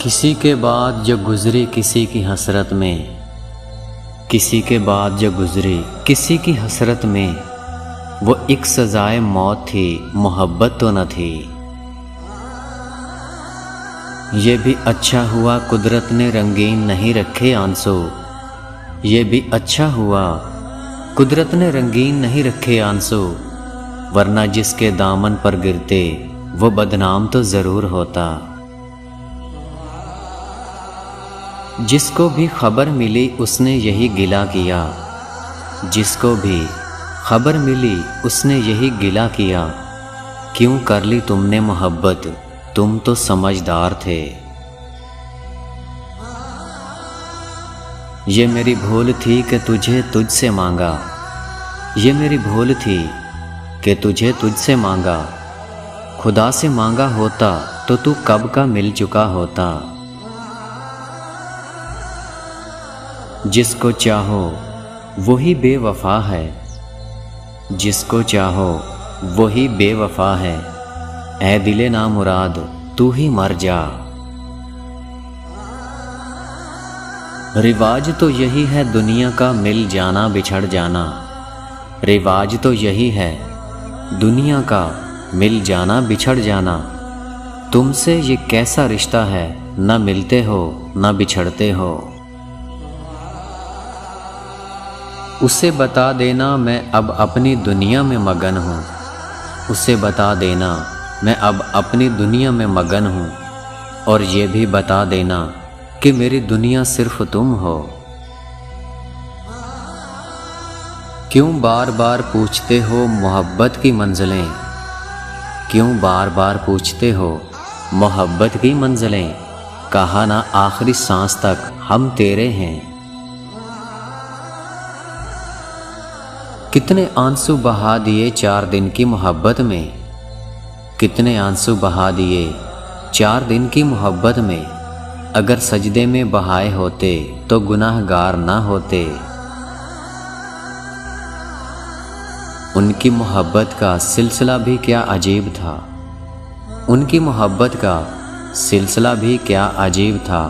किसी के बाद जो गुजरी किसी की हसरत में, किसी के बाद जो गुजरी किसी की हसरत में, वो एक सजाए मौत थी, मोहब्बत तो न थी। ये भी अच्छा हुआ कुदरत ने रंगीन नहीं रखे आंसू, ये भी अच्छा हुआ कुदरत ने रंगीन नहीं रखे आंसू, वरना जिसके दामन पर गिरते वो बदनाम तो ज़रूर होता। जिसको भी खबर मिली उसने यही गिला किया, जिसको भी खबर मिली उसने यही गिला किया, क्यों कर ली तुमने मोहब्बत, तुम तो समझदार थे। ये मेरी भूल थी कि तुझे तुझसे मांगा, ये मेरी भूल थी कि तुझे तुझसे मांगा, खुदा से मांगा होता तो तू कब का मिल चुका होता। जिसको चाहो वही बेवफा है, जिसको चाहो वही बेवफा है, ऐ दिले ना मुराद तू ही मर जा। रिवाज तो यही है दुनिया का मिल जाना बिछड़ जाना, रिवाज तो यही है दुनिया का मिल जाना बिछड़ जाना। तुमसे ये कैसा रिश्ता है, ना मिलते हो ना बिछड़ते हो। उसे बता देना मैं अब अपनी दुनिया में मगन हूँ, उसे बता देना मैं अब अपनी दुनिया में मगन हूँ, और ये भी बता देना कि मेरी दुनिया सिर्फ तुम हो। क्यों बार बार पूछते हो मोहब्बत की मंजिलें, क्यों बार बार पूछते हो मोहब्बत की मंजिलें, कहा ना आखिरी सांस तक हम तेरे हैं। कितने आंसू बहा दिए 4 दिन की मोहब्बत में, कितने आंसू बहा दिए 4 दिन की मोहब्बत में, अगर सजदे में बहाए होते तो गुनाहगार ना होते। उनकी मोहब्बत का सिलसिला भी क्या अजीब था, उनकी मोहब्बत का सिलसिला भी क्या अजीब था,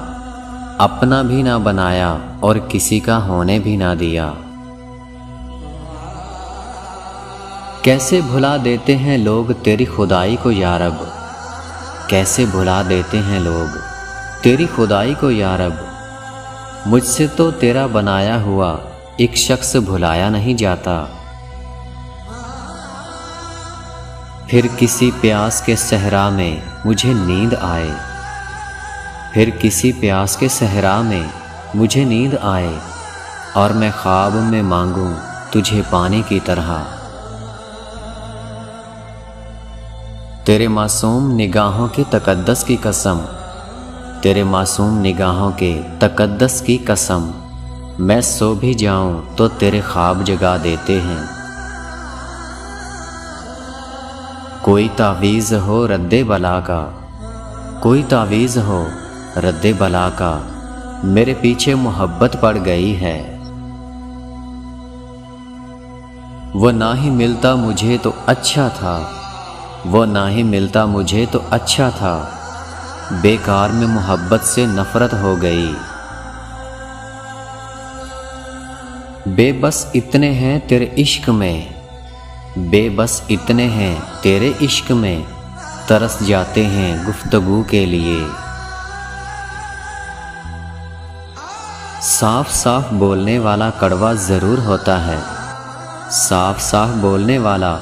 अपना भी ना बनाया और किसी का होने भी ना दिया। कैसे भुला देते हैं लोग तेरी खुदाई को यारब, कैसे भुला देते हैं लोग तेरी खुदाई को यारब, मुझसे तो तेरा बनाया हुआ एक शख्स भुलाया नहीं जाता। फिर किसी प्यास के सहरा में मुझे नींद आए, फिर किसी प्यास के सहरा में मुझे नींद आए, और मैं ख्वाब में मांगूं तुझे पानी की तरह। तेरे मासूम निगाहों की तकद्दस की कसम, तेरे मासूम निगाहों के तकद्दस की कसम, मैं सो भी जाऊं तो तेरे ख्वाब जगा देते हैं। कोई तावीज़ हो रद्दे बला का, कोई तावीज़ हो रद्दे बला का, मेरे पीछे मोहब्बत पड़ गई है। वो ना ही मिलता मुझे तो अच्छा था, वो ना ही मिलता मुझे तो अच्छा था, बेकार में मोहब्बत से नफरत हो गई। बेबस इतने हैं तेरे इश्क में, बेबस इतने हैं तेरे इश्क में, तरस जाते हैं गुफ्तगू के लिए। साफ साफ बोलने वाला कड़वा ज़रूर होता है, साफ साफ बोलने वाला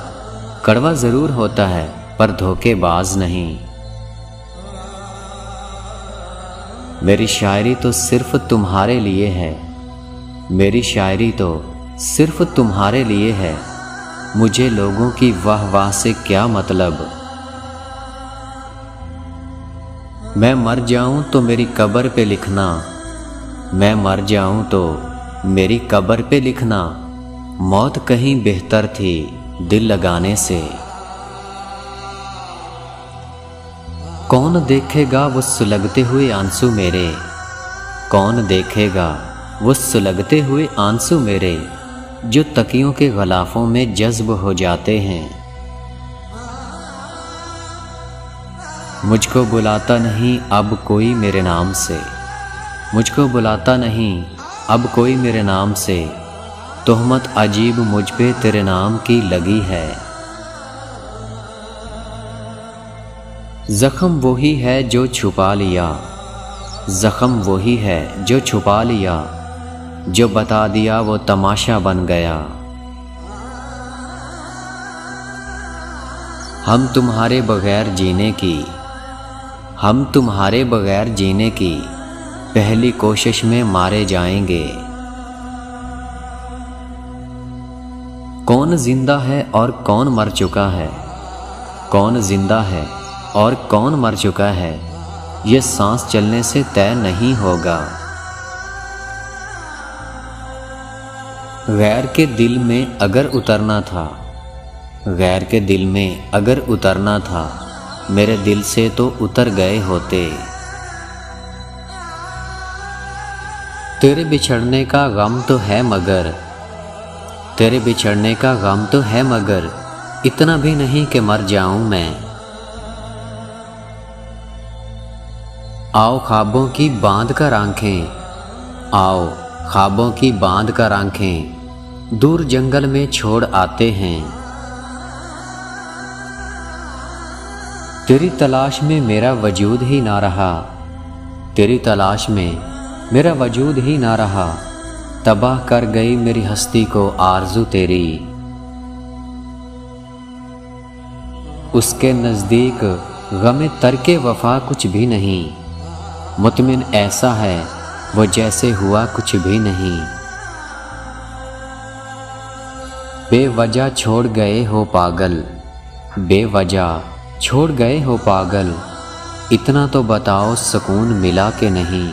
कड़वा ज़रूर होता है, पर धोखेबाज नहीं। मेरी शायरी तो सिर्फ तुम्हारे लिए है, मेरी शायरी तो सिर्फ तुम्हारे लिए है, मुझे लोगों की वाह वाह से क्या मतलब। मैं मर जाऊं तो मेरी कब्र पे लिखना, मैं मर जाऊं तो मेरी कब्र पे लिखना, मौत कहीं बेहतर थी दिल लगाने से। कौन देखेगा वो सुलगते हुए आंसू मेरे, कौन देखेगा वो सुलगते हुए आंसू मेरे, जो तकियों के गलाफों में जज्ब हो जाते हैं। मुझको बुलाता नहीं अब कोई मेरे नाम से, मुझको बुलाता नहीं अब कोई मेरे नाम से, तोहमत अजीब मुझ पे तेरे नाम की लगी है। जख्म वही है जो छुपा लिया, जख्म वही है जो छुपा लिया, जो बता दिया वो तमाशा बन गया। हम तुम्हारे बगैर जीने की, हम तुम्हारे बगैर जीने की पहली कोशिश में मारे जाएंगे। कौन जिंदा है और कौन मर चुका है, कौन जिंदा है और कौन मर चुका है, ये सांस चलने से तय नहीं होगा। गैर के दिल में अगर उतरना था, गैर के दिल में अगर उतरना था, मेरे दिल से तो उतर गए होते। तेरे बिछड़ने का गम तो है मगर, तेरे बिछड़ने का गम तो है मगर, इतना भी नहीं कि मर जाऊं मैं। आओ ख्वाबों की बांध कर आंखें, आओ ख्वाबों की बांध कर आंखें, दूर जंगल में छोड़ आते हैं। तेरी तलाश में मेरा वजूद ही ना रहा, तेरी तलाश में मेरा वजूद ही ना रहा, तबाह कर गई मेरी हस्ती को आरज़ू तेरी। उसके नज़दीक गमे तरके वफा कुछ भी नहीं, मुतमिन ऐसा है वो जैसे हुआ कुछ भी नहीं। बेवजह छोड़ गए हो पागल, बेवजह छोड़ गए हो पागल, इतना तो बताओ सुकून मिला के नहीं।